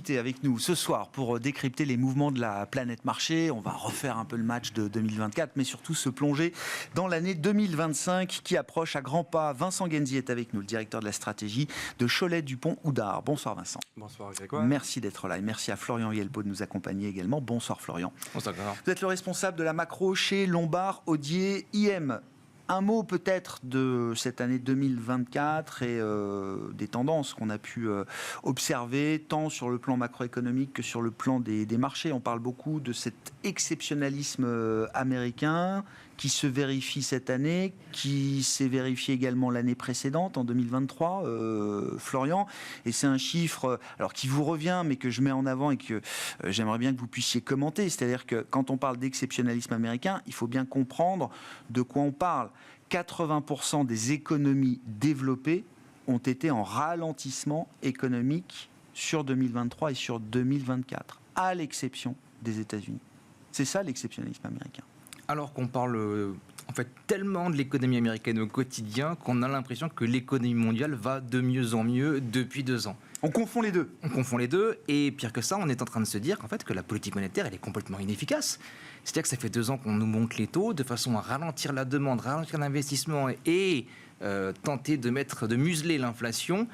invités avec nous ce soir pour décrypter les mouvements de la planète marché. On va refaire un peu le match de 2024, mais surtout se plonger dans l'année 2025 qui approche à grands pas. Vincent Genzi est avec nous, le directeur de la stratégie de Cholet Dupont Oudart. Bonsoir Vincent. Bonsoir Grégoire. Merci d'être là et merci à Florian Yelpo de nous accompagner également. Bonsoir Florian. Bonsoir Grégoire. Vous êtes le responsable de la macro chez Lombard Odier IM. Un mot peut-être de cette année 2024 et des tendances qu'on a pu observer, tant sur le plan macroéconomique que sur le plan des marchés. On parle beaucoup de cet exceptionnalisme américain qui se vérifie cette année, qui s'est vérifié également l'année précédente, en 2023, Florian. Et c'est un chiffre alors, qui vous revient, mais que je mets en avant et que j'aimerais bien que vous puissiez commenter. C'est-à-dire que quand on parle d'exceptionnalisme américain, il faut bien comprendre de quoi on parle. 80% des économies développées ont été en ralentissement économique sur 2023 et sur 2024, à l'exception des États-Unis. C'est ça l'exceptionnalisme américain. Alors qu'on parle en fait tellement de l'économie américaine au quotidien qu'on a l'impression que l'économie mondiale va de mieux en mieux depuis 2 ans. On confond les deux. On confond les deux, et pire que ça, on est en train de se dire en fait que la politique monétaire, elle est complètement inefficace. C'est-à-dire que ça fait 2 ans qu'on nous monte les taux de façon à ralentir la demande, ralentir l'investissement et tenter de museler l'inflation.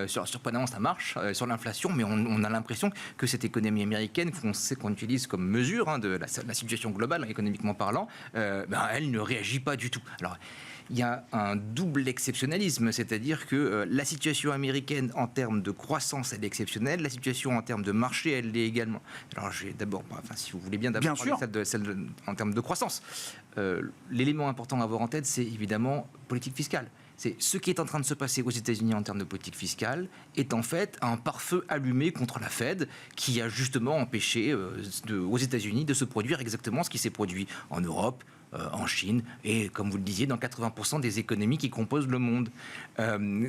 Surprenamment, ça marche sur l'inflation, mais on a l'impression que cette économie américaine, qu'on utilise comme mesure de la situation globale, économiquement parlant, elle ne réagit pas du tout. Alors, il y a un double exceptionnalisme, c'est-à-dire que la situation américaine en termes de croissance, elle est exceptionnelle, la situation en termes de marché, elle l'est également. Alors, je vais d'abord, si vous voulez bien d'abord parler celle en termes de croissance. L'élément important à avoir en tête, c'est évidemment politique fiscale. C'est ce qui est en train de se passer aux États-Unis en termes de politique fiscale est en fait un pare-feu allumé contre la Fed qui a justement empêché aux États-Unis de se produire exactement ce qui s'est produit en Europe, en Chine et, comme vous le disiez, dans 80% des économies qui composent le monde.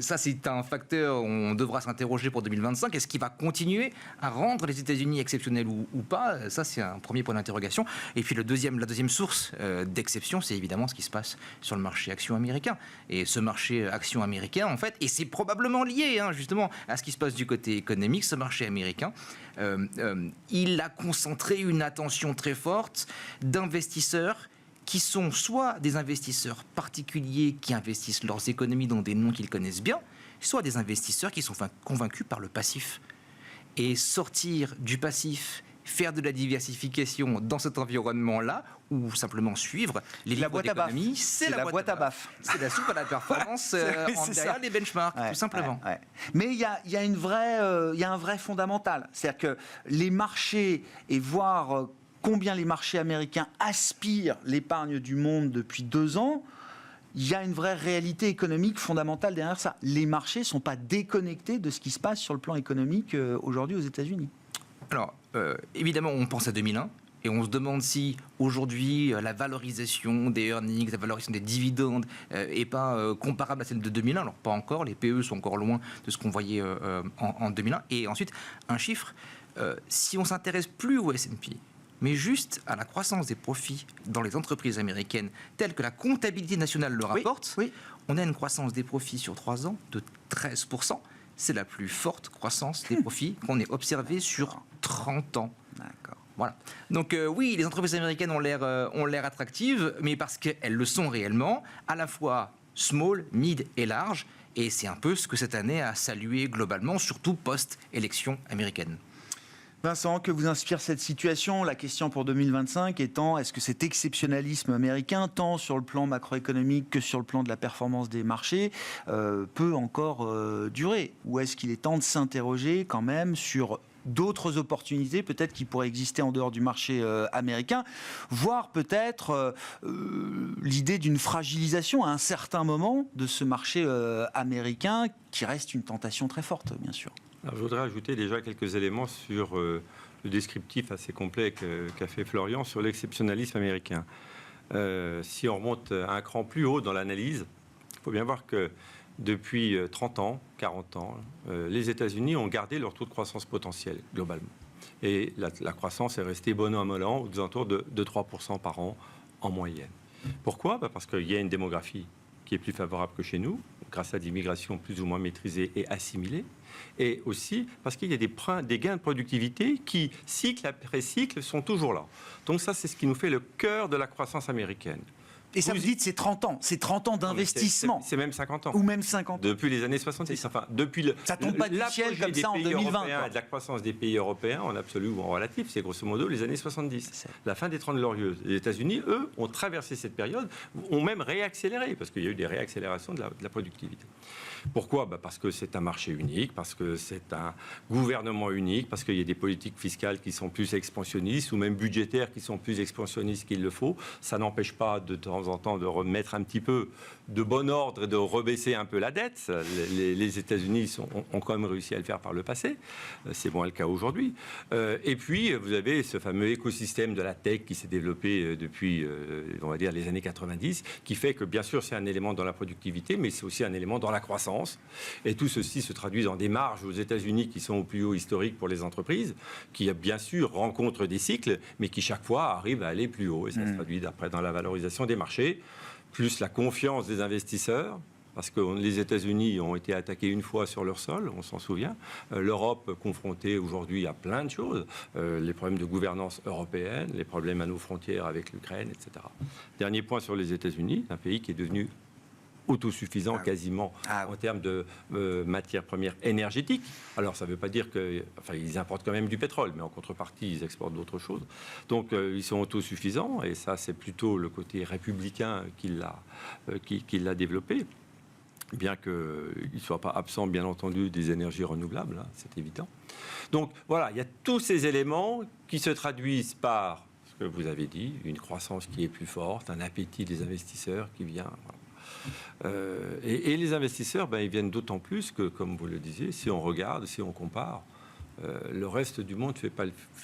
Ça, c'est un facteur, on devra s'interroger pour 2025. Est-ce qu'il va continuer à rendre les États-Unis exceptionnels ou pas? Ça, c'est un premier point d'interrogation. Et puis, la deuxième source d'exception, c'est évidemment ce qui se passe sur le marché action américain. Et ce marché action américain, en fait, et c'est probablement lié justement à ce qui se passe du côté économique, ce marché américain, il a concentré une attention très forte d'investisseurs qui sont soit des investisseurs particuliers qui investissent leurs économies dans des noms qu'ils connaissent bien, soit des investisseurs qui sont convaincus par le passif. Et sortir du passif, faire de la diversification dans cet environnement-là, ou simplement suivre les livres d'économie, c'est la boîte à baf. C'est la soupe à la performance derrière les benchmarks, tout simplement. Ouais. Mais il y a un vrai fondamental. C'est-à-dire que les marchés, et voir combien les marchés américains aspirent l'épargne du monde depuis 2 ans, il y a une vraie réalité économique fondamentale derrière ça. Les marchés ne sont pas déconnectés de ce qui se passe sur le plan économique aujourd'hui aux États-Unis. Alors, évidemment, on pense à 2001. Et on se demande si aujourd'hui la valorisation des earnings, la valorisation des dividendes n'est pas comparable à celle de 2001. Alors pas encore, les PE sont encore loin de ce qu'on voyait en 2001. Et ensuite, un chiffre, si on s'intéresse plus au S&P, mais juste à la croissance des profits dans les entreprises américaines, telles que la comptabilité nationale le rapporte, on a une croissance des profits sur 3 ans de 13%. C'est la plus forte croissance des profits qu'on ait observée sur 30 ans. D'accord. Voilà. Donc oui, les entreprises américaines ont l'air attractives, mais parce qu'elles le sont réellement, à la fois small, mid et large, et c'est un peu ce que cette année a salué globalement, surtout post-élection américaine. Vincent, que vous inspire cette situation? La question pour 2025 étant, est-ce que cet exceptionnalisme américain, tant sur le plan macroéconomique que sur le plan de la performance des marchés, peut encore durer? Ou est-ce qu'il est temps de s'interroger quand même sur d'autres opportunités peut-être qui pourraient exister en dehors du marché américain, voire peut-être l'idée d'une fragilisation à un certain moment de ce marché américain qui reste une tentation très forte, bien sûr? Alors, je voudrais ajouter déjà quelques éléments sur le descriptif assez complet qu'a fait Florian sur l'exceptionnalisme américain. Si on remonte un cran plus haut dans l'analyse, il faut bien voir que depuis 30 ans, 40 ans, les États-Unis ont gardé leur taux de croissance potentiel globalement. Et la croissance est restée bon an, mal an, aux alentours de 3% par an en moyenne. Pourquoi? Parce qu'il y a une démographie qui est plus favorable que chez nous. grâce à des migrations plus ou moins maîtrisées et assimilées, et aussi parce qu'il y a des gains de productivité qui, cycle après cycle, sont toujours là. Donc ça, c'est ce qui nous fait le cœur de la croissance américaine. Et ça, vous dites, c'est 30 ans. C'est 30 ans d'investissement. C'est même 50 ans. Ou même 50 ans. Depuis les années 70. Enfin, depuis ça tombe pas du ciel comme ça en 2020. De la croissance des pays européens, en absolu ou en relatif, c'est grosso modo les années 70. La fin des 30 glorieuses. Les États-Unis, eux, ont traversé cette période, ont même réaccéléré, parce qu'il y a eu des réaccélérations de la productivité. Pourquoi ? Parce que c'est un marché unique, parce que c'est un gouvernement unique, parce qu'il y a des politiques fiscales qui sont plus expansionnistes, ou même budgétaires qui sont plus expansionnistes qu'il le faut. Ça n'empêche pas de temps en temps de remettre un petit peu de bon ordre et de rebaisser un peu la dette. Les États-Unis ont quand même réussi à le faire par le passé. C'est moins le cas aujourd'hui. Et puis, vous avez ce fameux écosystème de la tech qui s'est développé depuis, on va dire, les années 90, qui fait que, bien sûr, c'est un élément dans la productivité, mais c'est aussi un élément dans la croissance. Et tout ceci se traduit dans des marges aux États-Unis qui sont au plus haut historique pour les entreprises, qui, bien sûr, rencontrent des cycles, mais qui, chaque fois, arrivent à aller plus haut. Et ça se traduit après dans la valorisation des marchés, plus la confiance des investisseurs, parce que les États-Unis ont été attaqués une fois sur leur sol, on s'en souvient. L'Europe confrontée aujourd'hui à plein de choses, les problèmes de gouvernance européenne, les problèmes à nos frontières avec l'Ukraine, etc. Dernier point sur les États-Unis, un pays qui est devenu autosuffisant quasiment en termes de matières premières énergétiques. Alors ça ne veut pas dire ils importent quand même du pétrole, mais en contrepartie ils exportent d'autres choses. Donc ils sont autosuffisants et ça c'est plutôt le côté républicain qui l'a développé. Bien qu'il ne soit pas absent, bien entendu, des énergies renouvelables, hein, c'est évident. Donc voilà, il y a tous ces éléments qui se traduisent par ce que vous avez dit, une croissance qui est plus forte, un appétit des investisseurs qui vient. Voilà. Et les investisseurs, ils viennent d'autant plus que, comme vous le disiez, si on regarde, si on compare, le reste du monde ne fait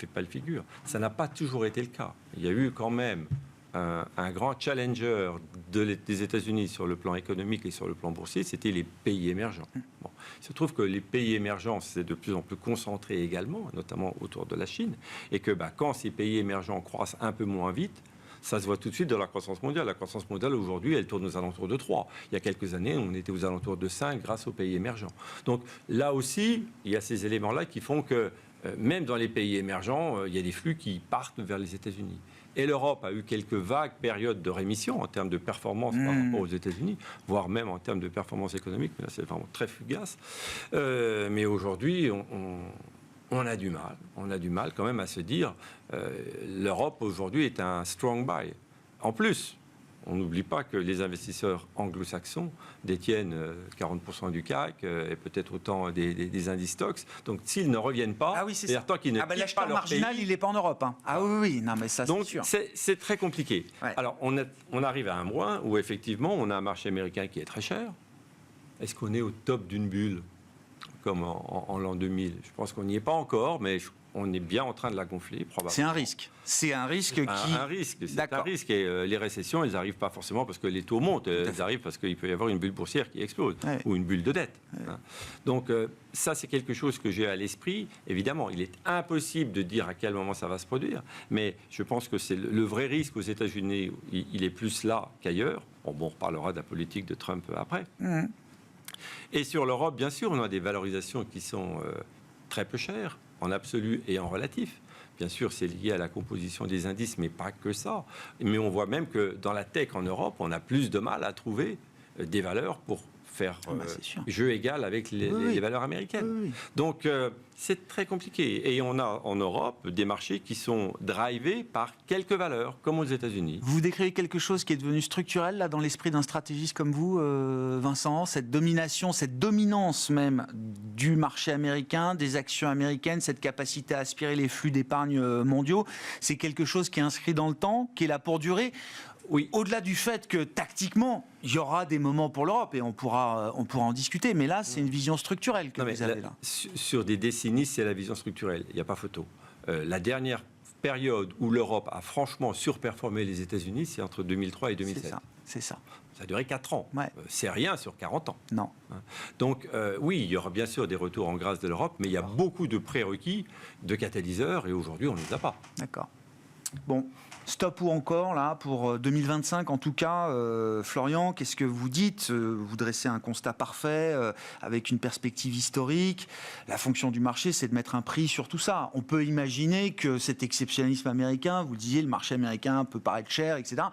pas le figure. Ça n'a pas toujours été le cas. Il y a eu quand même un grand challenger des États-Unis sur le plan économique et sur le plan boursier, c'était les pays émergents. Bon. Il se trouve que les pays émergents, c'est de plus en plus concentré également, notamment autour de la Chine, et que quand ces pays émergents croissent un peu moins vite, ça se voit tout de suite dans la croissance mondiale. La croissance mondiale, aujourd'hui, elle tourne aux alentours de 3. Il y a quelques années, on était aux alentours de 5 grâce aux pays émergents. Donc là aussi, il y a ces éléments-là qui font que, même dans les pays émergents, il y a des flux qui partent vers les États-Unis. Et l'Europe a eu quelques vagues périodes de rémission en termes de performance par rapport aux États-Unis, voire même en termes de performance économique, mais là, c'est vraiment très fugace. Mais aujourd'hui, on a du mal quand même à se dire l'Europe aujourd'hui est un strong buy. En plus, on n'oublie pas que les investisseurs anglo-saxons détiennent 40% du CAC et peut-être autant des indices stocks. Donc s'ils ne reviennent pas, c'est-à-dire tant qu'ils ne quittent pas leur marginal, pays, il n'est pas en Europe. Hein. Ah oui, non mais ça c'est sûr. Donc c'est très compliqué. Ouais. Alors on arrive à un point où effectivement on a un marché américain qui est très cher. Est-ce qu'on est au top d'une bulle comme en l'an 2000? Je pense qu'on n'y est pas encore, mais on est bien en train de la gonfler, probablement. C'est un risque. C'est un risque qui... Un risque, c'est un risque. Et les récessions, elles n'arrivent pas forcément parce que les taux montent. Elles arrivent parce qu'il peut y avoir une bulle boursière qui explose, ou une bulle de dette. Ouais. Donc ça, c'est quelque chose que j'ai à l'esprit. Évidemment, il est impossible de dire à quel moment ça va se produire. Mais je pense que c'est le vrai risque aux États-Unis. Il est plus là qu'ailleurs. Bon, on reparlera de la politique de Trump après. Et sur l'Europe, bien sûr, on a des valorisations qui sont très peu chères, en absolu et en relatif. Bien sûr, c'est lié à la composition des indices, mais pas que ça. Mais on voit même que dans la tech en Europe, on a plus de mal à trouver des valeurs pour faire jeu égal avec les valeurs américaines. Oui. Donc, c'est très compliqué. Et on a en Europe des marchés qui sont drivés par quelques valeurs, comme aux États-Unis. Vous décrivez quelque chose qui est devenu structurel là, dans l'esprit d'un stratégiste comme vous, Vincent, cette domination, cette dominance même du marché américain, des actions américaines, cette capacité à aspirer les flux d'épargne mondiaux, c'est quelque chose qui est inscrit dans le temps, qui est là pour durer. Oui. Au-delà du fait que tactiquement, il y aura des moments pour l'Europe et on pourra en discuter, mais là, c'est une vision structurelle que vous avez là. Sur des décennies, c'est la vision structurelle, il n'y a pas photo. La dernière période où l'Europe a franchement surperformé les États-Unis, c'est entre 2003 et 2007. C'est ça. Ça a duré 4 ans. Ouais. C'est rien sur 40 ans. Non. Donc, oui, il y aura bien sûr des retours en grâce de l'Europe, mais il y a beaucoup de prérequis, de catalyseurs, et aujourd'hui, on ne les a pas. D'accord. Bon, Stop ou encore, là, pour 2025 en tout cas. Florian, qu'est-ce que vous dites? Vous dressez un constat parfait, avec une perspective historique. La fonction du marché, c'est de mettre un prix sur tout ça. On peut imaginer que cet exceptionnalisme américain, vous le disiez, le marché américain peut paraître cher, etc.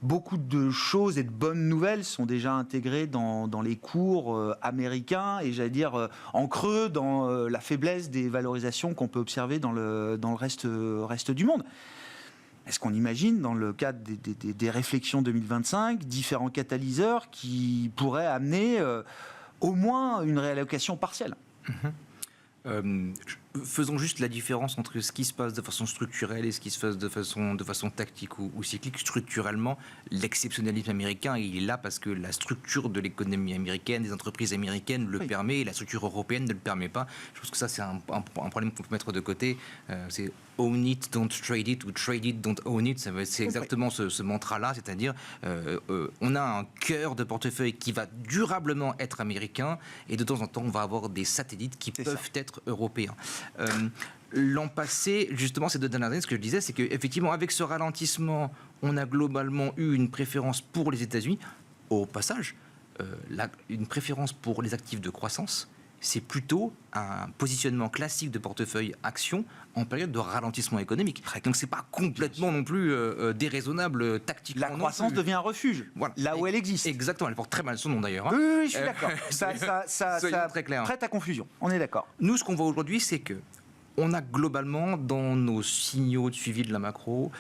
Beaucoup de choses et de bonnes nouvelles sont déjà intégrées dans les cours américains et j'allais dire en creux dans la faiblesse des valorisations qu'on peut observer dans le reste du monde. Est-ce qu'on imagine, dans le cadre des réflexions 2025, différents catalyseurs qui pourraient amener au moins une réallocation partielle? Faisons juste la différence entre ce qui se passe de façon structurelle et ce qui se passe de façon tactique ou cyclique. Structurellement, l'exceptionnalisme américain, il est là parce que la structure de l'économie américaine, des entreprises américaines le permet et la structure européenne ne le permet pas. Je pense que ça, c'est un problème qu'on peut mettre de côté. C'est own it, don't trade it, ou trade it, don't own it. C'est exactement ce mantra-là, c'est-à-dire on a un cœur de portefeuille qui va durablement être américain et de temps en temps, on va avoir des satellites qui peuvent être européens. L'an passé, justement, ces 2 dernières années, ce que je disais, c'est qu'effectivement, avec ce ralentissement, on a globalement eu une préférence pour les États-Unis. Au passage, une préférence pour les actifs de croissance, c'est plutôt un positionnement classique de portefeuille action en période de ralentissement économique. Donc c'est pas complètement non plus déraisonnable tactiquement. La croissance devient un refuge, voilà, là où elle existe. Exactement, elle porte très mal son nom d'ailleurs. Oui, je suis d'accord. Ça très clair. prête à confusion, on est d'accord. Nous, ce qu'on voit aujourd'hui, c'est que on a globalement, dans nos signaux de suivi de la macro,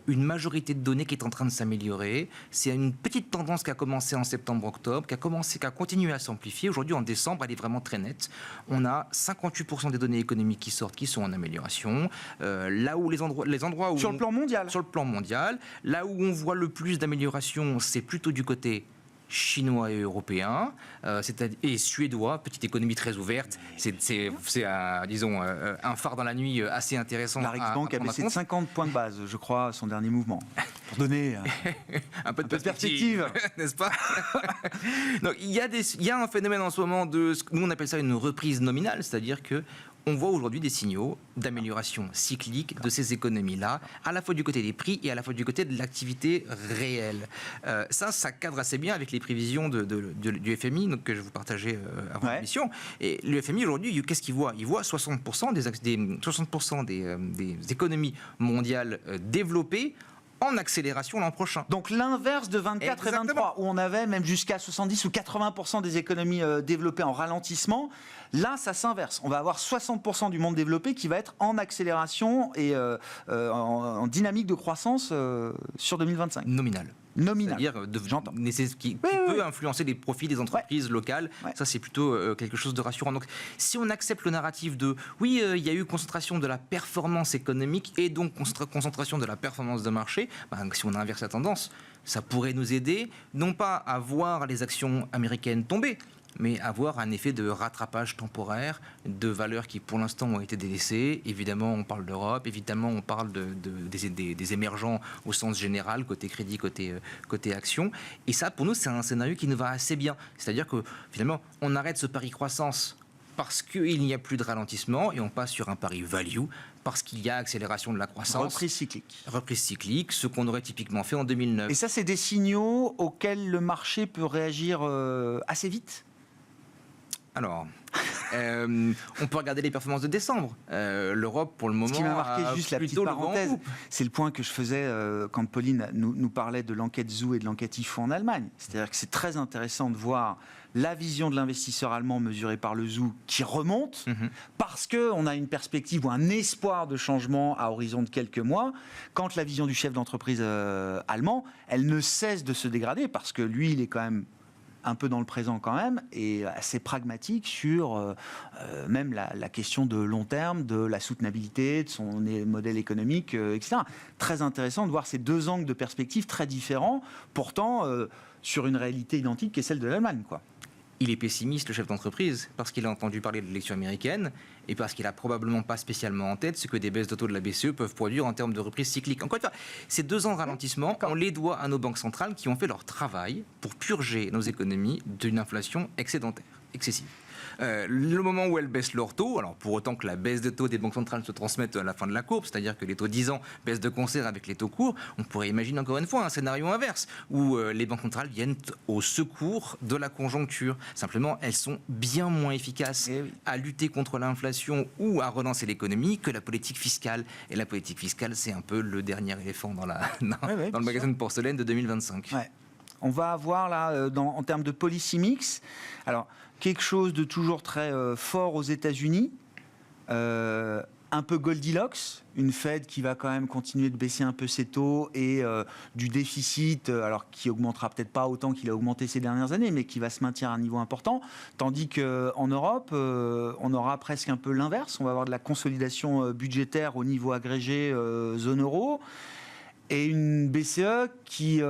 une majorité de données qui est en train de s'améliorer. C'est une petite tendance qui a commencé en septembre-octobre, qui a continué à s'amplifier. Aujourd'hui, en décembre, elle est vraiment très nette. On a 58% des données économiques qui sortent, qui sont en amélioration. Là où les endroits où... Sur le plan mondial. Sur le plan mondial. Là où on voit le plus d'amélioration, c'est plutôt du côté chinois et européens, et suédois, petite économie très ouverte. C'est disons, un phare dans la nuit assez intéressant. La Riksbank a baissé de 50 points de base, je crois, à son dernier mouvement. Pour donner un peu de perspective, n'est-ce pas? Donc, il y a un phénomène en ce moment nous on appelle ça une reprise nominale, c'est-à-dire que on voit aujourd'hui des signaux d'amélioration cyclique de ces économies-là, à la fois du côté des prix et à la fois du côté de l'activité réelle. Ça cadre assez bien avec les prévisions du FMI donc, que je vous partageais avant l'émission. Et le FMI, aujourd'hui, qu'est-ce qu'il voit? Il voit 60% des économies mondiales développées en accélération l'an prochain. Donc l'inverse de 24 et 23, où on avait même jusqu'à 70 ou 80% des économies développées en ralentissement. Là, ça s'inverse. On va avoir 60% du monde développé qui va être en accélération et en dynamique de croissance sur 2025. Nominal. C'est-à-dire qui peut influencer les profits des entreprises locales. Ça, c'est plutôt quelque chose de rassurant. Donc, si on accepte le narratif de oui, il y a eu concentration de la performance économique et donc concentration de la performance de marché, si on inverse la tendance, ça pourrait nous aider, non pas à voir les actions américaines tomber, mais avoir un effet de rattrapage temporaire de valeurs qui, pour l'instant, ont été délaissées. Évidemment, on parle d'Europe, évidemment, on parle des émergents au sens général, côté crédit, côté action. Et ça, pour nous, c'est un scénario qui nous va assez bien. C'est-à-dire que, finalement, on arrête ce pari croissance parce qu'il n'y a plus de ralentissement et on passe sur un pari value parce qu'il y a accélération de la croissance. Reprise cyclique. Reprise cyclique, ce qu'on aurait typiquement fait en 2009. Et ça, c'est des signaux auxquels le marché peut réagir assez vite? Alors, on peut regarder les performances de décembre. L'Europe, pour le moment, ce qui m'a marqué, juste la petite parenthèse, le c'est le point que je faisais quand Pauline nous parlait de l'enquête Zoo et de l'enquête IFO en Allemagne. C'est-à-dire que c'est très intéressant de voir la vision de l'investisseur allemand mesurée par le Zoo qui remonte, parce qu'on a une perspective ou un espoir de changement à horizon de quelques mois, quand la vision du chef d'entreprise allemand, elle ne cesse de se dégrader, parce que lui, il est quand même un peu dans le présent quand même, et assez pragmatique sur même la question de long terme, de la soutenabilité, de son modèle économique, etc. Très intéressant de voir ces deux angles de perspective très différents, pourtant sur une réalité identique qui est celle de l'Allemagne, quoi. Il est pessimiste, le chef d'entreprise, parce qu'il a entendu parler de l'élection américaine et parce qu'il n'a probablement pas spécialement en tête ce que des baisses de taux de la BCE peuvent produire en termes de reprise cyclique. Encore une fois, ces 2 ans de ralentissement, on les doit à nos banques centrales qui ont fait leur travail pour purger nos économies d'une inflation excédentaire, excessive. Le moment où elles baissent leur taux, alors pour autant que la baisse de taux des banques centrales se transmette à la fin de la courbe, c'est-à-dire que les taux 10 ans baissent de concert avec les taux courts, on pourrait imaginer encore une fois un scénario inverse, où les banques centrales viennent au secours de la conjoncture. Simplement, elles sont bien moins efficaces à lutter contre l'inflation ou à relancer l'économie que la politique fiscale. Et la politique fiscale, c'est un peu le dernier éléphant dans le magasin de porcelaine de 2025. Ouais. On va avoir là, en termes de policy mix, alors quelque chose de toujours très fort aux États-Unis, un peu Goldilocks, une Fed qui va quand même continuer de baisser un peu ses taux et du déficit, alors qui augmentera peut-être pas autant qu'il a augmenté ces dernières années, mais qui va se maintenir à un niveau important, tandis qu'en Europe, on aura presque un peu l'inverse, on va avoir de la consolidation budgétaire au niveau agrégé zone euro, et une BCE qui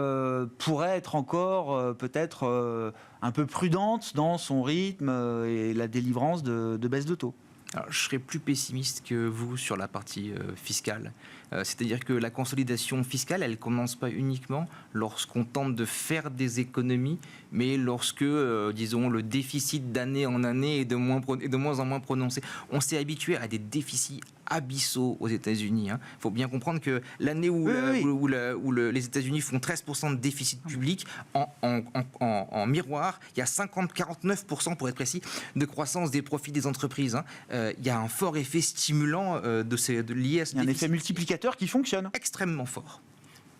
pourrait être encore peut-être un peu prudente dans son rythme et la délivrance de baisse de taux. Alors, je serais plus pessimiste que vous sur la partie fiscale. C'est-à-dire que la consolidation fiscale, elle ne commence pas uniquement lorsqu'on tente de faire des économies, mais lorsque, disons, le déficit d'année en année est de moins en moins prononcé. On s'est habitué à des déficits abyssaux aux États-Unis. Il faut bien comprendre que l'année où les États-Unis font 13% de déficit public, en miroir, il y a 49% pour être précis, de croissance des profits des entreprises. Il y a un fort effet stimulant de lié à ce déficit. Il y a un effet multiplicateur qui fonctionne. Extrêmement fort.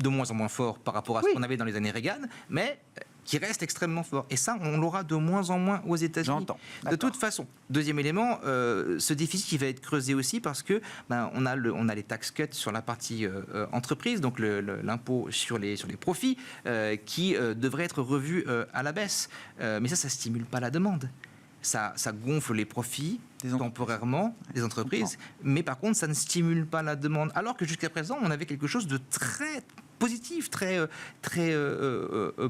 De moins en moins fort par rapport à ce qu'on avait dans les années Reagan, mais qui reste extrêmement fort. Et ça, on l'aura de moins en moins aux États-Unis. De toute façon, deuxième élément, ce déficit qui va être creusé aussi parce que on a les tax cuts sur la partie entreprise, donc l'impôt sur les profits, qui devrait être revu à la baisse. Mais ça stimule pas la demande. Ça gonfle les profits temporairement des entreprises, mais par contre, ça ne stimule pas la demande. Alors que jusqu'à présent, on avait quelque chose de très positif, très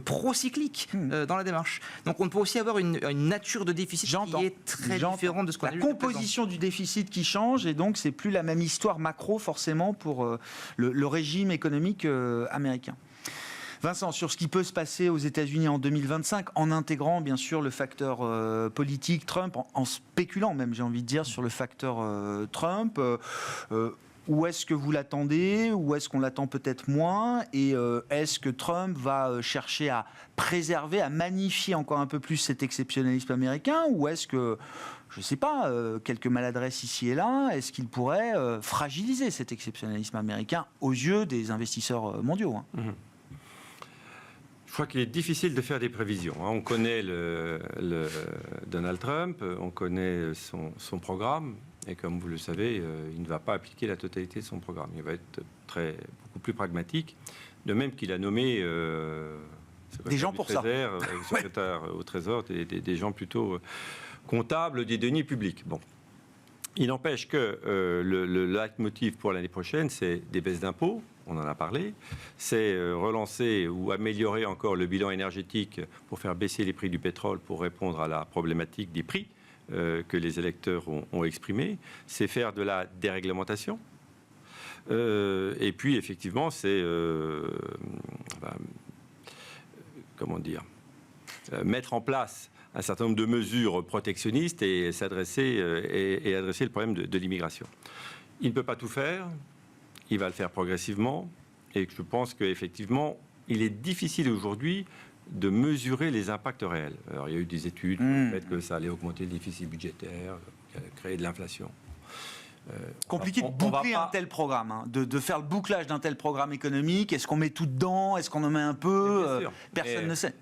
pro-cyclique dans la démarche. Donc on peut aussi avoir une nature de déficit qui est très différente de ce qu'on a vu. La composition du déficit qui change, et donc c'est plus la même histoire macro forcément pour le régime économique américain. Vincent, sur ce qui peut se passer aux États-Unis en 2025, en intégrant bien sûr le facteur politique Trump, en spéculant même, j'ai envie de dire, sur le facteur Trump, où est-ce que vous l'attendez? Où est-ce qu'on l'attend peut-être moins? Et est-ce que Trump va chercher à préserver, à magnifier encore un peu plus cet exceptionnalisme américain? Ou est-ce que, je ne sais pas, quelques maladresses ici et là, est-ce qu'il pourrait fragiliser cet exceptionnalisme américain aux yeux des investisseurs mondiaux? Je crois qu'il est difficile de faire des prévisions. On connaît le Donald Trump, on connaît son programme, et comme vous le savez, il ne va pas appliquer la totalité de son programme. Il va être beaucoup plus pragmatique, de même qu'il a nommé des gens pour ça. Secrétaire au Trésor, des gens plutôt comptables des deniers publics. Bon. Il n'empêche que le leitmotiv pour l'année prochaine, c'est des baisses d'impôts. On en a parlé, c'est relancer ou améliorer encore le bilan énergétique pour faire baisser les prix du pétrole pour répondre à la problématique des prix que les électeurs ont exprimé, c'est faire de la déréglementation. Et puis, effectivement, c'est mettre en place un certain nombre de mesures protectionnistes et adresser le problème de l'immigration. Il ne peut pas tout faire. Il va le faire progressivement, et je pense qu'effectivement, il est difficile aujourd'hui de mesurer les impacts réels. Alors, il y a eu des études sur le fait que ça allait augmenter le déficit budgétaire, créer de l'inflation. Compliqué de boucler un tel programme, de faire le bouclage d'un tel programme économique. Est-ce qu'on met tout dedans? Est-ce qu'on en met un peu? Personne ne sait.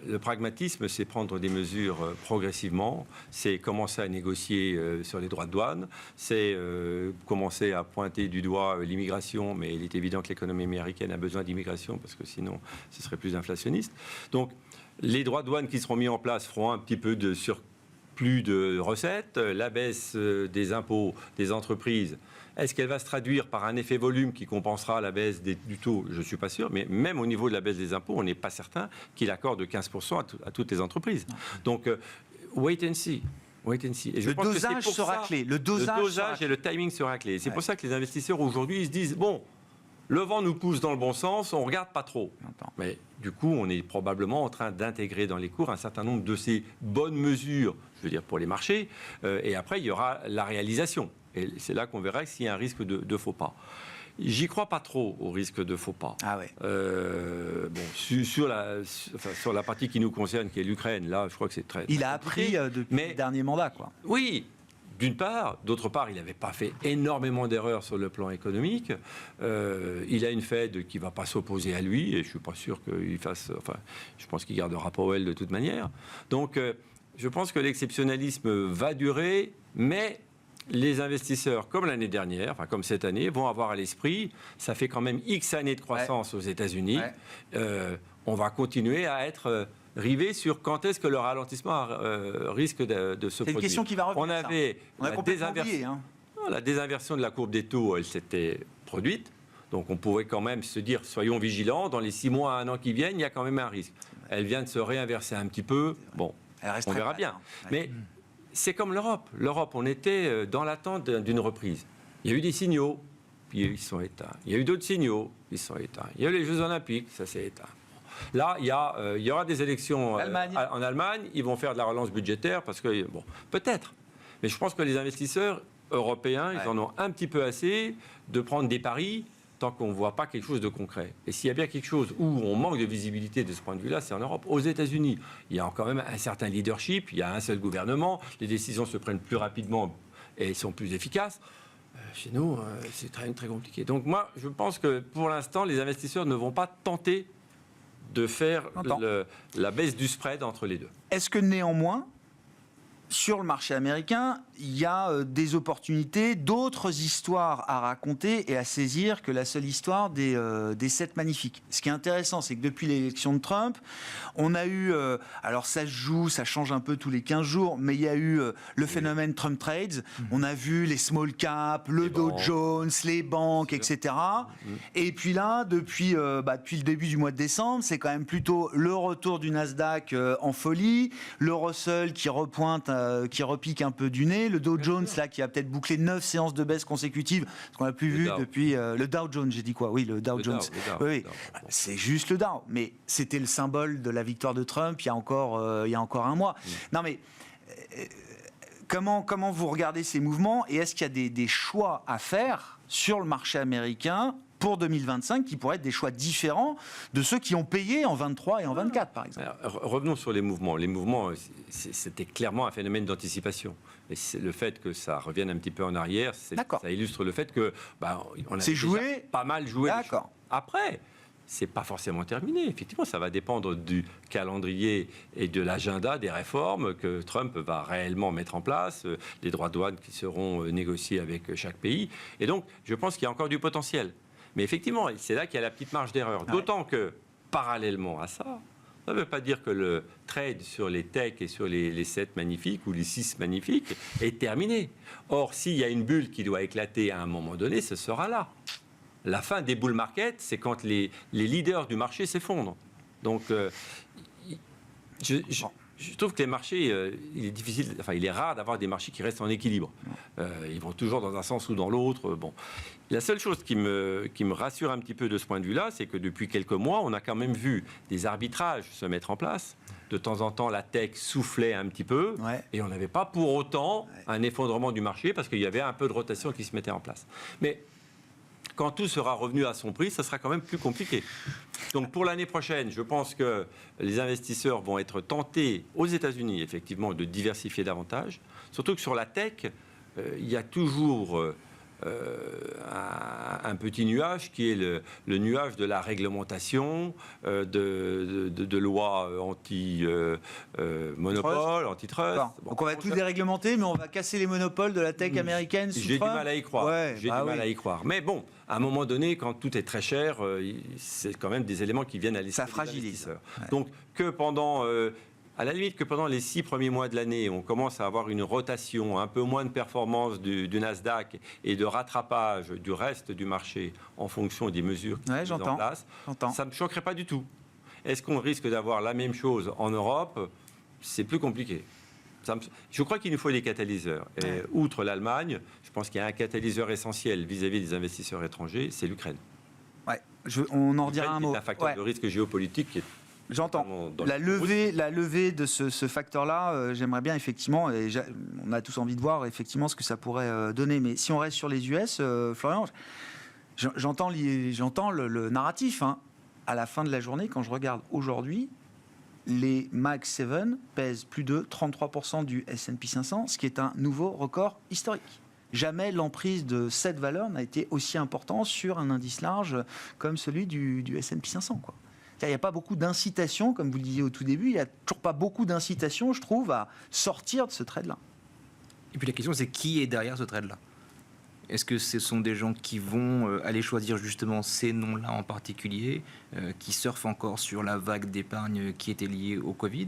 Le pragmatisme, c'est prendre des mesures progressivement, c'est commencer à négocier sur les droits de douane, c'est commencer à pointer du doigt l'immigration, mais il est évident que l'économie américaine a besoin d'immigration parce que sinon ce serait plus inflationniste. Donc les droits de douane qui seront mis en place feront un petit peu de surplus de recettes, la baisse des impôts des entreprises. Est-ce qu'elle va se traduire par un effet volume qui compensera la baisse du taux? Je ne suis pas sûr, mais même au niveau de la baisse des impôts, on n'est pas certain qu'il accorde 15% à toutes les entreprises. Donc, wait and see. Et le dosage sera clé. Le dosage et le timing sera clé. C'est pour ça que les investisseurs aujourd'hui, ils se disent, bon, le vent nous pousse dans le bon sens, on ne regarde pas trop. J'entends. Mais du coup, on est probablement en train d'intégrer dans les cours un certain nombre de ces bonnes mesures, je veux dire pour les marchés, et après, il y aura la réalisation. Et c'est là qu'on verra s'il y a un risque de faux pas. J'y crois pas trop au risque de faux pas. Ah ouais. Sur la partie qui nous concerne, qui est l'Ukraine, là, je crois que c'est très. Il très a compliqué. appris depuis le dernier mandat, quoi. Oui. D'une part, d'autre part, il n'avait pas fait énormément d'erreurs sur le plan économique. Il a une Fed qui ne va pas s'opposer à lui, et je ne suis pas sûr qu'il fasse. Enfin, je pense qu'il gardera Powell de toute manière. Donc, je pense que l'exceptionnalisme va durer, mais les investisseurs, comme l'année dernière, enfin comme cette année, vont avoir à l'esprit, ça fait quand même X années de croissance aux États-Unis. On va continuer à être rivés sur quand est-ce que le ralentissement risque de se produire. C'est une question qui va revenir. On avait la désinversion de la courbe des taux, elle s'était produite. Donc on pourrait quand même se dire, soyons vigilants, dans les 6 mois à 1 an qui viennent, il y a quand même un risque. Elle vient de se réinverser un petit peu. Bon, on verra bien. Mais c'est comme l'Europe. L'Europe, on était dans l'attente d'une reprise. Il y a eu des signaux, puis ils sont éteints. Il y a eu d'autres signaux, ils sont éteints. Il y a eu les Jeux Olympiques, ça s'est éteint. Là, il y aura des élections en Allemagne. Ils vont faire de la relance budgétaire parce que, bon, peut-être. Mais je pense que les investisseurs européens, ils en ont un petit peu assez de prendre des paris tant qu'on ne voit pas quelque chose de concret. Et s'il y a bien quelque chose où on manque de visibilité de ce point de vue-là, c'est en Europe. Aux États-Unis, il y a quand même un certain leadership, il y a un seul gouvernement, les décisions se prennent plus rapidement et sont plus efficaces. Chez nous, c'est très, très compliqué. Donc moi, je pense que pour l'instant, les investisseurs ne vont pas tenter de faire la baisse du spread entre les deux. Est-ce que néanmoins, sur le marché américain, il y a des opportunités, d'autres histoires à raconter et à saisir que la seule histoire des 7 magnifiques. Ce qui est intéressant, c'est que depuis l'élection de Trump, on a eu, alors ça se joue, ça change un peu tous les 15 jours, mais il y a eu le phénomène Trump Trades. On a vu les small caps, le Dow Jones, les banques, etc. Et puis là, depuis le début du mois de décembre, c'est quand même plutôt le retour du Nasdaq en folie, le Russell qui repointe, qui repique un peu du nez, le Dow Jones là qui a peut-être bouclé 9 séances de baisse consécutives, ce qu'on n'a plus vu depuis le Dow Jones, j'ai dit quoi? Oui, le Dow Jones. Oui. C'est juste le Dow, mais c'était le symbole de la victoire de Trump il y a encore un mois. Non mais comment vous regardez ces mouvements et est-ce qu'il y a des choix à faire sur le marché américain pour 2025 qui pourraient être des choix différents de ceux qui ont payé en 23 et en 24 par exemple? Alors, revenons sur les mouvements. Les mouvements, c'était clairement un phénomène d'anticipation. Et le fait que ça revienne un petit peu en arrière, ça illustre le fait que on a déjà pas mal joué. D'accord. Après, c'est pas forcément terminé. Effectivement, ça va dépendre du calendrier et de l'agenda des réformes que Trump va réellement mettre en place, les droits de douane qui seront négociés avec chaque pays. Et donc, je pense qu'il y a encore du potentiel. Mais effectivement, c'est là qu'il y a la petite marge d'erreur. D'autant que, parallèlement à ça, ça ne veut pas dire que le trade sur les techs et sur les 7 magnifiques ou les 6 magnifiques est terminé. Or, s'il y a une bulle qui doit éclater à un moment donné, ce sera là. La fin des bull markets, c'est quand les leaders du marché s'effondrent. Donc, je trouve que les marchés, il est rare d'avoir des marchés qui restent en équilibre. Ils vont toujours dans un sens ou dans l'autre. Bon. La seule chose qui me rassure un petit peu de ce point de vue-là, c'est que depuis quelques mois, on a quand même vu des arbitrages se mettre en place. De temps en temps, la tech soufflait un petit peu, et on n'avait pas pour autant un effondrement du marché, parce qu'il y avait un peu de rotation qui se mettait en place. Mais quand tout sera revenu à son prix, ça sera quand même plus compliqué. Donc pour l'année prochaine, je pense que les investisseurs vont être tentés aux États-Unis, effectivement, de diversifier davantage. Surtout que sur la tech, il y a toujours un petit nuage qui est le nuage de la réglementation, de lois anti-monopole, antitrust. Bon, donc on va tout déréglementer, mais on va casser les monopoles de la tech américaine. J'ai du mal à y croire. À y croire. Mais bon, à un moment donné, quand tout est très cher, c'est quand même des éléments qui viennent à l'esprit des investisseurs. Donc que pendant... à la limite que pendant les 6 premiers mois de l'année, on commence à avoir une rotation, un peu moins de performance du Nasdaq et de rattrapage du reste du marché en fonction des mesures qui sont mises en place, ça ne me choquerait pas du tout. Est-ce qu'on risque d'avoir la même chose en Europe? C'est plus compliqué. Je crois qu'il nous faut des catalyseurs. Et outre l'Allemagne, je pense qu'il y a un catalyseur essentiel vis-à-vis des investisseurs étrangers, c'est l'Ukraine. on en redira un mot. C'est un facteur de risque géopolitique qui est... J'entends. La levée de ce facteur-là, j'aimerais bien effectivement, et on a tous envie de voir effectivement ce que ça pourrait donner. Mais si on reste sur les US, Florian, j'entends le narratif. Hein. À la fin de la journée, quand je regarde aujourd'hui, les Mag 7 pèsent plus de 33% du S&P 500, ce qui est un nouveau record historique. Jamais l'emprise de cette valeur n'a été aussi importante sur un indice large comme celui du S&P 500, quoi. Il n'y a pas beaucoup d'incitation, comme vous le disiez au tout début, il n'y a toujours pas beaucoup d'incitation, je trouve, à sortir de ce trade-là. Et puis la question, c'est qui est derrière ce trade-là ? Est-ce que ce sont des gens qui vont aller choisir justement ces noms-là en particulier, qui surfent encore sur la vague d'épargne qui était liée au Covid ?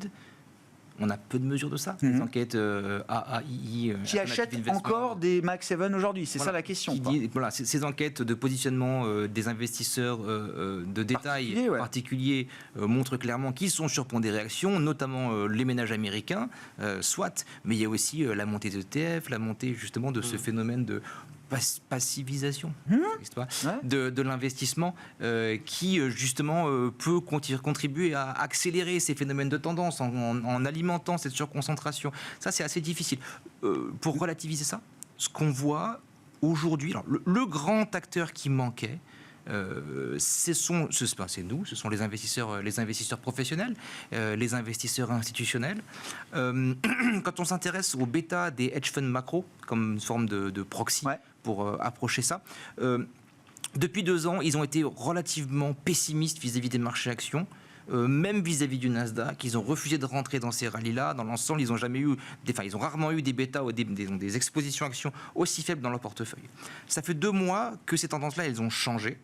On a peu de mesures de ça. Les enquêtes AAII... qui achètent encore des Mag 7 aujourd'hui, c'est ça la question. Ces enquêtes de positionnement des investisseurs de détail particuliers montrent clairement qu'ils sont surpondérés actions, notamment les ménages américains, soit, mais il y a aussi la montée de ETF, la montée justement de ce phénomène de passivisation de l'investissement qui justement peut contribuer à accélérer ces phénomènes de tendance en alimentant cette surconcentration. Ça, c'est assez difficile. Pour relativiser ça, ce qu'on voit aujourd'hui, le grand acteur qui manquait, c'est nous, ce sont les investisseurs professionnels, les investisseurs institutionnels. Quand on s'intéresse au bêta des hedge funds macro comme une forme de proxy pour approcher ça, depuis 2 ans, ils ont été relativement pessimistes vis-à-vis des marchés actions. Même vis-à-vis du Nasdaq, ils ont refusé de rentrer dans ces rallyes-là. Dans l'ensemble, ils ont rarement eu des bêtas ou des expositions actions aussi faibles dans leur portefeuille. Ça fait 2 mois que ces tendances-là, elles ont changé.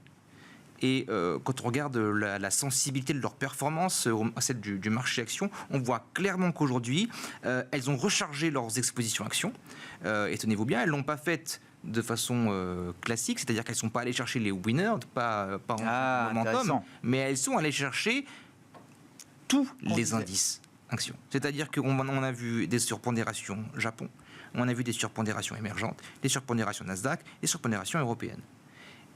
Et quand on regarde la sensibilité de leur performance à celle du marché action, on voit clairement qu'aujourd'hui, elles ont rechargé leurs expositions actions. Et tenez-vous bien, elles ne l'ont pas fait de façon classique, c'est-à-dire qu'elles ne sont pas allées chercher les winners, pas en momentum, mais elles sont allées chercher tous les indices actions. C'est-à-dire qu'on a vu des surpondérations Japon, on a vu des surpondérations émergentes, des surpondérations Nasdaq, des surpondérations européennes.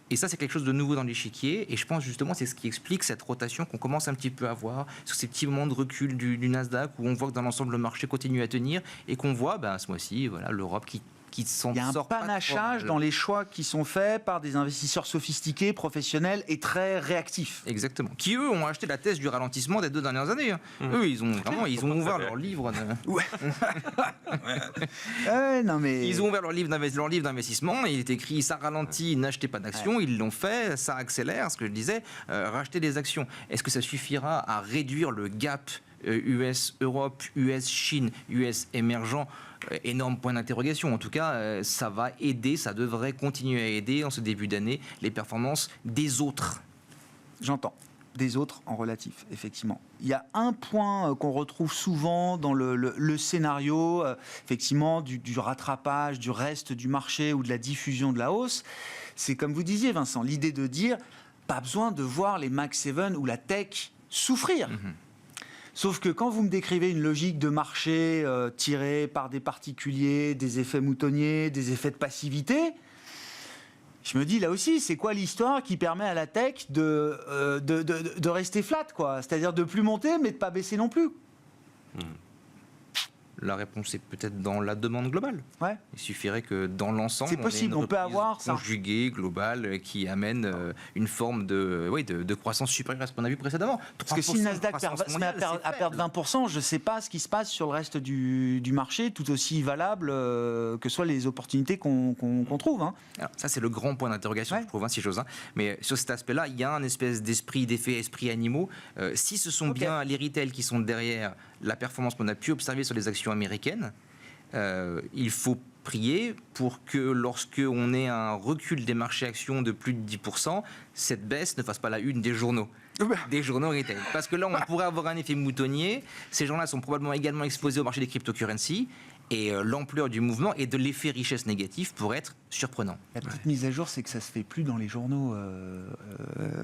Et ça, c'est quelque chose de nouveau dans l'échiquier. Et je pense justement c'est ce qui explique cette rotation qu'on commence un petit peu à voir sur ces petits moments de recul du Nasdaq où on voit que dans l'ensemble, le marché continue à tenir et qu'on voit ce mois-ci, l'Europe qui s'en sort. Il y a un panachage dans les choix qui sont faits par des investisseurs sophistiqués, professionnels et très réactifs. Exactement. Qui, eux, ont acheté la thèse du ralentissement des 2 dernières années. Eux, ils ont ouvert leur livre. Ils ont ouvert leur livre d'investissement. Il est écrit « ça ralentit, n'achetez pas d'actions ». Ils l'ont fait, ça accélère, ce que je disais, racheter des actions. Est-ce que ça suffira à réduire le gap US-Europe, US-Chine, US émergent? Énorme point d'interrogation. En tout cas, ça va aider, ça devrait continuer à aider en ce début d'année les performances des autres. J'entends. Des autres en relatif, effectivement. Il y a un point qu'on retrouve souvent dans le scénario, effectivement, du rattrapage, du reste du marché ou de la diffusion de la hausse. C'est comme vous disiez, Vincent, l'idée de dire, pas besoin de voir les Mag 7 ou la tech souffrir. Sauf que quand vous me décrivez une logique de marché tirée par des particuliers, des effets moutonniers, des effets de passivité, je me dis là aussi, c'est quoi l'histoire qui permet à la tech de rester flat, quoi ? C'est-à-dire de plus monter, mais de pas baisser non plus. La réponse est peut-être dans la demande globale. Il suffirait que dans l'ensemble, c'est possible, on peut avoir ça conjuguée, globale, qui amène une forme de croissance supérieure à ce qu'on a vu précédemment. Parce que si le Nasdaq se met à perdre 20%, je ne sais pas ce qui se passe sur le reste du marché, tout aussi valable que soient les opportunités qu'on trouve. Alors, ça, c'est le grand point d'interrogation, je trouve, si j'ose. Mais sur cet aspect-là, il y a un espèce d'effet esprit animaux. Si ce sont bien les retails qui sont derrière la performance qu'on a pu observer sur les actions américaines, il faut prier pour que lorsqu'on ait un recul des marchés actions de plus de 10%, cette baisse ne fasse pas la une des journaux. Des journaux retail. Parce que là, on pourrait avoir un effet moutonnier. Ces gens-là sont probablement également exposés au marché des cryptocurrencies. Et l'ampleur du mouvement et de l'effet richesse négatif pourrait être surprenant. La petite mise à jour, c'est que ça se fait plus dans les journaux,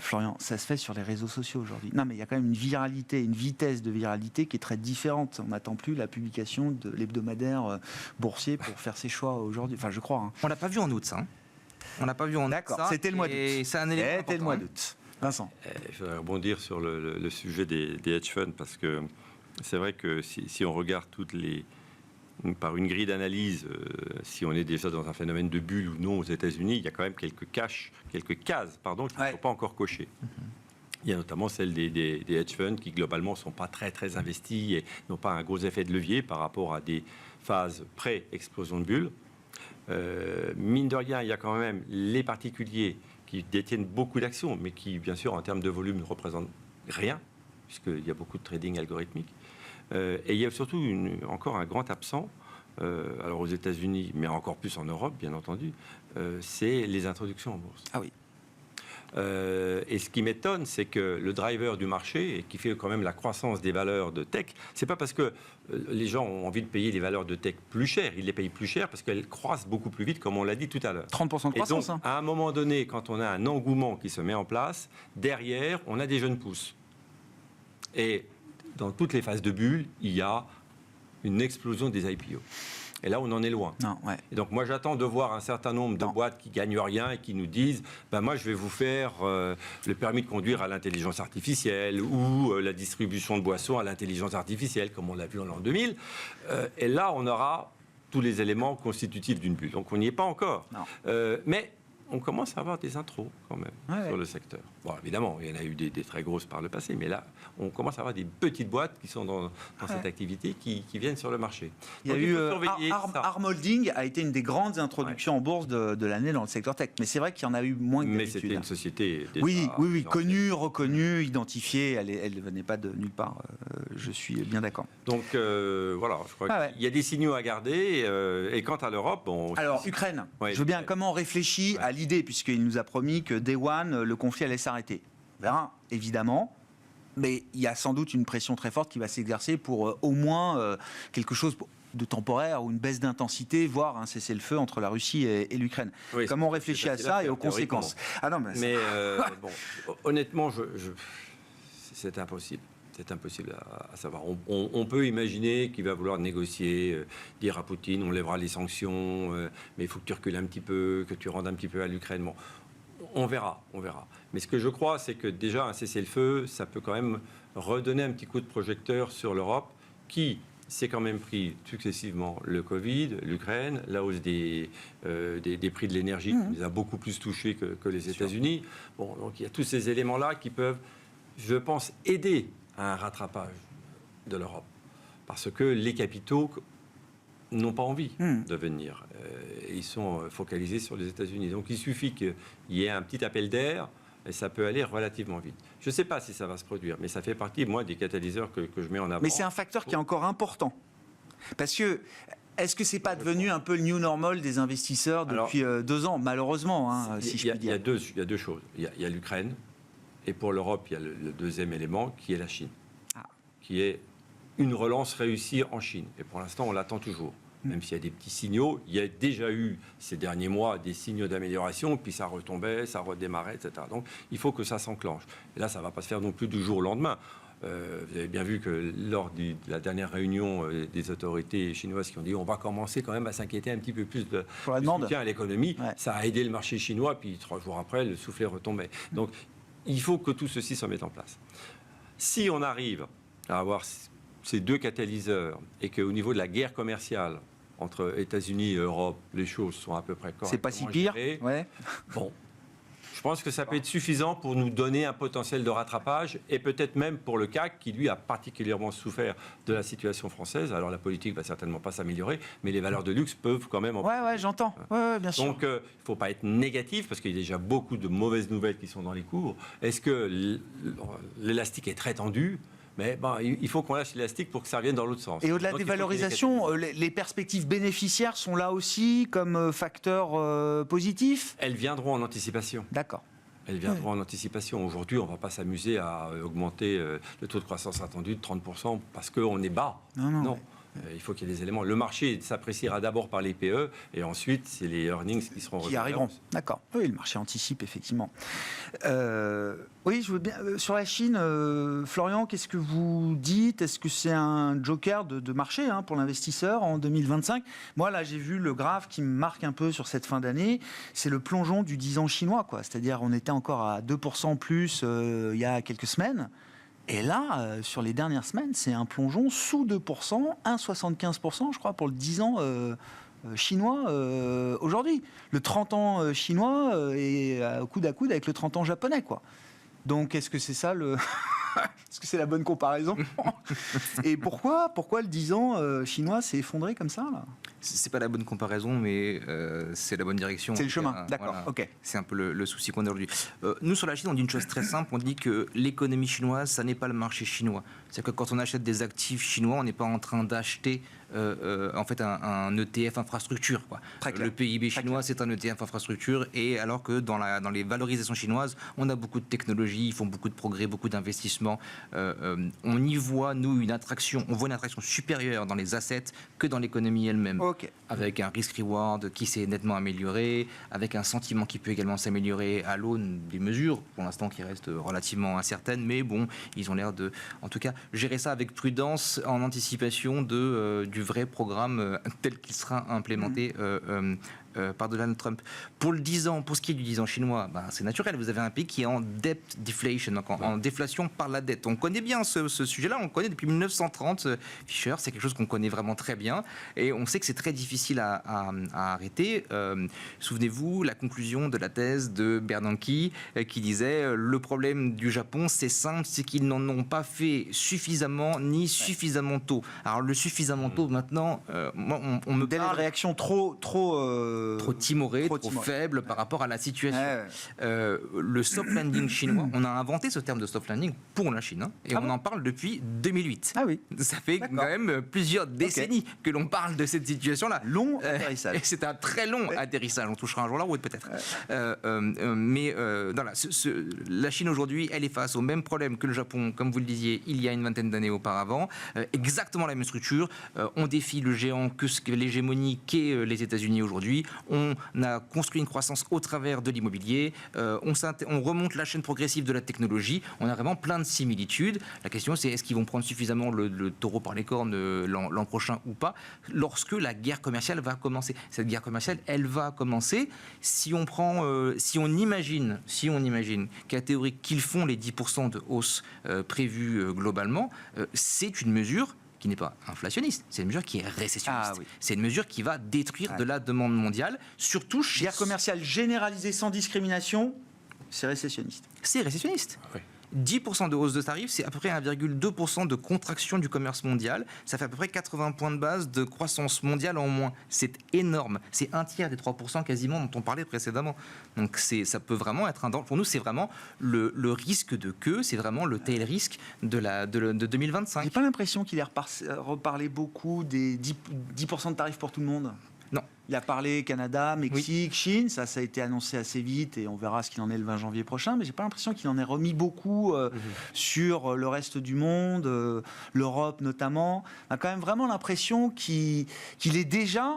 Florian. Ça se fait sur les réseaux sociaux aujourd'hui. Non, mais il y a quand même une viralité, une vitesse de viralité qui est très différente. On n'attend plus la publication de l'hebdomadaire boursier pour faire ses choix aujourd'hui. Enfin, je crois. On l'a pas vu en août, ça. On l'a pas vu en août. D'accord, c'était le mois d'août. C'est un élément important. C'était le mois d'août. Vincent. Je voudrais rebondir sur le sujet des hedge funds, parce que c'est vrai que si on regarde par une grille d'analyse, si on est déjà dans un phénomène de bulle ou non aux États-Unis, il y a quand même quelques cases qui ne sont pas encore cochées. Il y a notamment celle des hedge funds qui, globalement, ne sont pas très, très investis et n'ont pas un gros effet de levier par rapport à des phases pré-explosion de bulle. Mine de rien, il y a quand même les particuliers qui détiennent beaucoup d'actions, mais qui, bien sûr, en termes de volume, ne représentent rien, puisqu'il y a beaucoup de trading algorithmique. Et il y a surtout encore un grand absent, alors aux États-Unis, mais encore plus en Europe, bien entendu, c'est les introductions en bourse. Ah oui. Et ce qui m'étonne, c'est que le driver du marché, et qui fait quand même la croissance des valeurs de tech, c'est pas parce que les gens ont envie de payer les valeurs de tech plus cher, ils les payent plus cher parce qu'elles croissent beaucoup plus vite, comme on l'a dit tout à l'heure. 30% de croissance. Et donc, à un moment donné, quand on a un engouement qui se met en place, derrière, on a des jeunes pousses. Et dans toutes les phases de bulle, il y a une explosion des IPO. Et là, on en est loin. Non, ouais. Et donc, moi, j'attends de voir un certain nombre de boîtes qui gagnent rien et qui nous disent moi, je vais vous faire le permis de conduire à l'intelligence artificielle ou la distribution de boissons à l'intelligence artificielle, comme on l'a vu en l'an 2000. Et là, on aura tous les éléments constitutifs d'une bulle. Donc, on n'y est pas encore. Mais on commence à avoir des intros, quand même, sur le secteur. Bon, évidemment, il y en a eu des très grosses par le passé, mais là, on commence à avoir des petites boîtes qui sont dans cette activité qui viennent sur le marché. Il y a eu Arm Holding a été une des grandes introductions en bourse de l'année dans le secteur tech. Mais c'est vrai qu'il y en a eu moins que d'habitude. Mais c'était une société déjà oui, connue, reconnue, identifiée. Elle ne venait pas de nulle part. Je suis bien d'accord. Donc voilà, je crois qu'il y a des signaux à garder. Et quant à l'Europe, alors Ukraine, je veux bien comment on réfléchit à l'idée, puisqu'il nous a promis que Day One, le conflit allait s'arrêter. On verra, évidemment. Mais il y a sans doute une pression très forte qui va s'exercer pour au moins quelque chose de temporaire ou une baisse d'intensité, voire un cessez-le-feu entre la Russie et l'Ukraine. Comment on réfléchit à ça et aux conséquences? Mais bon, honnêtement, c'est impossible. C'est impossible à savoir. On peut imaginer qu'il va vouloir négocier, dire à Poutine, on lèvera les sanctions, mais il faut que tu recules un petit peu, que tu rendes un petit peu à l'Ukraine. Bon, on verra. Mais ce que je crois, c'est que déjà un cessez-le-feu, ça peut quand même redonner un petit coup de projecteur sur l'Europe, qui s'est quand même pris successivement le Covid, l'Ukraine, la hausse des prix de l'énergie, qui les a beaucoup plus touchés que les États-Unis. Bon, donc il y a tous ces éléments-là qui peuvent, je pense, aider à un rattrapage de l'Europe. Parce que les capitaux n'ont pas envie de venir. Ils sont focalisés sur les États-Unis. Donc il suffit qu'il y ait un petit appel d'air et ça peut aller relativement vite. Je ne sais pas si ça va se produire, mais ça fait partie, moi, des catalyseurs que je mets en avant. Mais c'est un facteur qui est encore important. Parce que, est-ce que c'est pas devenu un peu le new normal des investisseurs depuis 2 ans, malheureusement, si je puis dire? Il y a deux choses. Il y a l'Ukraine, et pour l'Europe, il y a le deuxième élément, qui est la Chine. Qui est une relance réussie en Chine. Et pour l'instant, on l'attend toujours. Même s'il y a des petits signaux, il y a déjà eu ces derniers mois des signaux d'amélioration, puis ça retombait, ça redémarrait, etc. Donc il faut que ça s'enclenche. Et là, ça ne va pas se faire non plus du jour au lendemain. Vous avez bien vu que lors de la dernière réunion des autorités chinoises qui ont dit on va commencer quand même à s'inquiéter un petit peu plus de soutien à l'économie, ça a aidé le marché chinois, puis 3 jours après, le soufflet retombait. Donc il faut que tout ceci se mette en place. Si on arrive à avoir ces deux catalyseurs et qu'au niveau de la guerre commerciale entre États-Unis et Europe, les choses sont à peu près correctement c'est pas si pire, gérées, bon, je pense que ça peut être suffisant pour nous donner un potentiel de rattrapage et peut-être même pour le CAC qui, lui, a particulièrement souffert de la situation française. Alors la politique va certainement pas s'améliorer, mais les valeurs de luxe peuvent quand même... j'entends. Bien sûr. Donc, il ne faut pas être négatif parce qu'il y a déjà beaucoup de mauvaises nouvelles qui sont dans les cours. Est-ce que l'élastique est très tendu? Mais il faut qu'on lâche l'élastique pour que ça revienne dans l'autre sens. Et au-delà des valorisations, les perspectives bénéficiaires sont là aussi comme facteur positif? Elles viendront en anticipation. D'accord. Elles viendront en anticipation. Aujourd'hui, on ne va pas s'amuser à augmenter le taux de croissance attendu de 30% parce qu'on est bas. Non. Il faut qu'il y ait des éléments. Le marché s'appréciera d'abord par les PE et ensuite, c'est les earnings qui seront qui arriveront. D'accord. Oui, le marché anticipe, effectivement. Oui, je veux bien. Sur la Chine, Florian, qu'est-ce que vous dites? Est-ce que c'est un joker de marché pour l'investisseur en 2025? Moi, là, j'ai vu le graphe qui me marque un peu sur cette fin d'année. C'est le plongeon du 10 ans chinois, quoi. C'est-à-dire, on était encore à 2% plus il y a quelques semaines. Et là, sur les dernières semaines, c'est un plongeon sous 2%, 1,75%, je crois, pour le 10 ans chinois aujourd'hui. Le 30 ans chinois est au coude à coude avec le 30 ans japonais, quoi. Donc, est-ce que c'est ça est-ce que c'est la bonne comparaison? Et pourquoi le 10 ans chinois s'est effondré comme ça, là? C'est pas la bonne comparaison, mais c'est la bonne direction. C'est le chemin, d'accord, voilà. ok. C'est un peu le souci qu'on a aujourd'hui. Nous, sur la Chine, on dit une chose très simple, on dit que l'économie chinoise, ça n'est pas le marché chinois. C'est-à-dire que quand on achète des actifs chinois, on n'est pas en train d'acheter en fait un ETF infrastructure, quoi. Le PIB chinois, c'est un ETF infrastructure, et alors que dans les valorisations chinoises, on a beaucoup de technologies, ils font beaucoup de progrès, beaucoup d'investissements. On y voit, nous, une attraction supérieure dans les assets que dans l'économie elle-même. Okay. Avec un risk-reward qui s'est nettement amélioré, avec un sentiment qui peut également s'améliorer à l'aune des mesures, pour l'instant qui restent relativement incertaines, mais bon, ils ont l'air de, en tout cas, gérer ça avec prudence en anticipation du vrai programme tel qu'il sera implémenté par Donald Trump. Pour ce qui est du 10 ans chinois, c'est naturel, vous avez un pays qui est en debt deflation, donc en déflation par la dette. On connaît bien ce sujet-là, on le connaît depuis 1930, Fisher, c'est quelque chose qu'on connaît vraiment très bien, et on sait que c'est très difficile à arrêter. Souvenez-vous, la conclusion de la thèse de Bernanke qui disait le problème du Japon, c'est simple, c'est qu'ils n'en ont pas fait suffisamment ni suffisamment tôt. Alors le suffisamment tôt, maintenant, on me parle... de réaction trop timoré, trop faible par rapport à la situation. Le soft landing chinois, on a inventé ce terme de soft landing pour la Chine, et on en parle depuis 2008. Ah oui. Ça fait quand même plusieurs décennies que l'on parle de cette situation-là. Long atterrissage. Et c'est un très long atterrissage. On touchera un jour la route peut-être. Voilà, la Chine aujourd'hui, elle est face au même problème que le Japon, comme vous le disiez, il y a une vingtaine d'années auparavant. Exactement la même structure. On défie le géant que l'hégémonie qu'est les États-Unis aujourd'hui. On a construit une croissance au travers de l'immobilier. On remonte la chaîne progressive de la technologie. On a vraiment plein de similitudes. La question, c'est est-ce qu'ils vont prendre suffisamment le taureau par les cornes l'an prochain ou pas, lorsque la guerre commerciale va commencer. Cette guerre commerciale, elle va commencer si on imagine qu'à théorie qu'ils font les 10% de hausse prévue globalement, c'est une mesure qui n'est pas inflationniste, c'est une mesure qui est récessionniste. Ah, oui. C'est une mesure qui va détruire de la demande mondiale, surtout chez... Guerre commerciale généralisée sans discrimination, c'est récessionniste. C'est récessionniste. Oui. 10% de hausse de tarifs, c'est à peu près 1,2% de contraction du commerce mondial. Ça fait à peu près 80 points de base de croissance mondiale en moins. C'est énorme. C'est un tiers des 3% quasiment dont on parlait précédemment. Donc ça peut vraiment être un danger. Pour nous, c'est vraiment le risque de queue, c'est vraiment le tail risk de 2025. J'ai pas l'impression qu'il ait reparlé beaucoup des 10% de tarifs pour tout le monde. Non. Il a parlé Canada, Mexique, Chine, ça a été annoncé assez vite et on verra ce qu'il en est le 20 janvier prochain, mais j'ai pas l'impression qu'il en ait remis beaucoup sur le reste du monde, l'Europe notamment. On a quand même vraiment l'impression qu'il est déjà...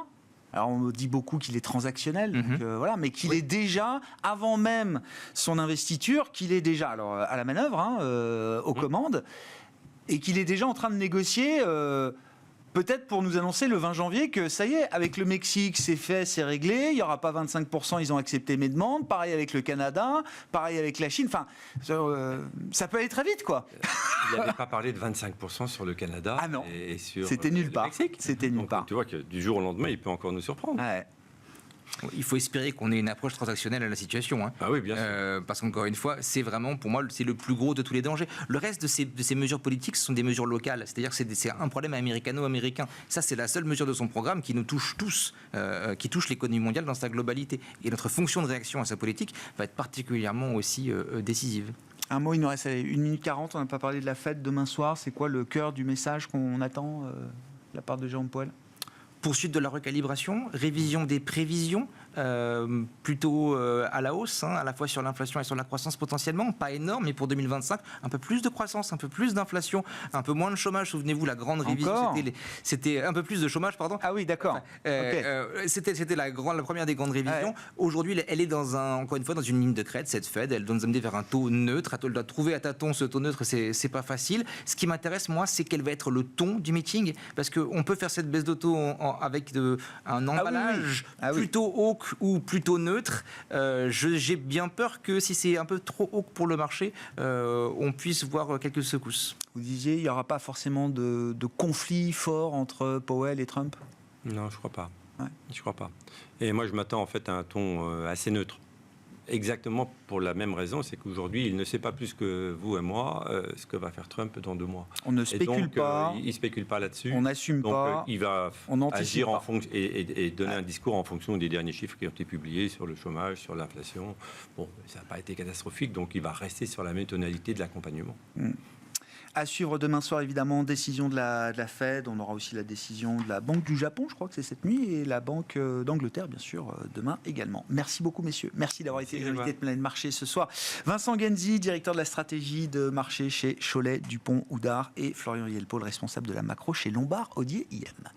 Alors on me dit beaucoup qu'il est transactionnel, donc, voilà, mais qu'il est déjà, avant même son investiture, qu'il est déjà à la manœuvre, aux commandes, et qu'il est déjà en train de négocier... peut-être pour nous annoncer le 20 janvier que ça y est, avec le Mexique, c'est fait, c'est réglé, il n'y aura pas 25%, ils ont accepté mes demandes, pareil avec le Canada, pareil avec la Chine, enfin, ça peut aller très vite, quoi. Il n'avait pas parlé de 25% sur le Canada. Ah non, et sur c'était nulle part. Mexique. C'était nulle part. Tu vois que du jour au lendemain, il peut encore nous surprendre. Ouais. Il faut espérer qu'on ait une approche transactionnelle à la situation. Ah oui, bien sûr. Parce qu'encore une fois, c'est vraiment, pour moi, c'est le plus gros de tous les dangers. Le reste de ces mesures politiques, ce sont des mesures locales. C'est-à-dire que c'est un problème américano-américain. Ça, c'est la seule mesure de son programme qui nous touche tous, qui touche l'économie mondiale dans sa globalité. Et notre fonction de réaction à sa politique va être particulièrement aussi décisive. Un mot, il nous reste 1 minute 40. On n'a pas parlé de la fête demain soir. C'est quoi le cœur du message qu'on attend de la part de Jérôme Powell ? Poursuite de la recalibration, révision des prévisions, plutôt à la hausse, à la fois sur l'inflation et sur la croissance potentiellement, pas énorme, mais pour 2025, un peu plus de croissance, un peu plus d'inflation, un peu moins de chômage. Souvenez-vous, la grande révision, c'était un peu plus de chômage, pardon. Ah oui, d'accord. C'était la première des grandes révisions. Aujourd'hui, elle est encore une fois dans une ligne de crête, cette Fed. Elle doit nous amener vers un taux neutre. Elle doit trouver à tâtons ce taux neutre, c'est pas facile. Ce qui m'intéresse, moi, c'est quel va être le ton du meeting, parce qu'on peut faire cette baisse de taux avec un emballage plutôt haut ou plutôt neutre. J'ai bien peur que si c'est un peu trop haut pour le marché, on puisse voir quelques secousses. Vous disiez, il n'y aura pas forcément de conflit fort entre Powell et Trump? Non, je ne crois pas. Ouais. Je crois pas. Et moi, je m'attends en fait à un ton assez neutre. Exactement pour la même raison, c'est qu'aujourd'hui, il ne sait pas plus que vous et moi ce que va faire Trump dans 2 mois. On ne spécule pas. Il ne spécule pas là-dessus. On n'assume pas. Il va agir pas. en fonction et donner un discours en fonction des derniers chiffres qui ont été publiés sur le chômage, sur l'inflation. Bon, ça n'a pas été catastrophique, donc il va rester sur la même tonalité de l'accompagnement. À suivre demain soir, évidemment, décision de la Fed. On aura aussi la décision de la Banque du Japon, je crois que c'est cette nuit, et la Banque d'Angleterre, bien sûr, demain également. Merci beaucoup, messieurs. Merci d'avoir été les invités de Planète Marché ce soir. Vincent Genzi, directeur de la stratégie de marché chez Cholet, Dupont, Oudard, et Florian Rielpo, le responsable de la macro chez Lombard Odier IM.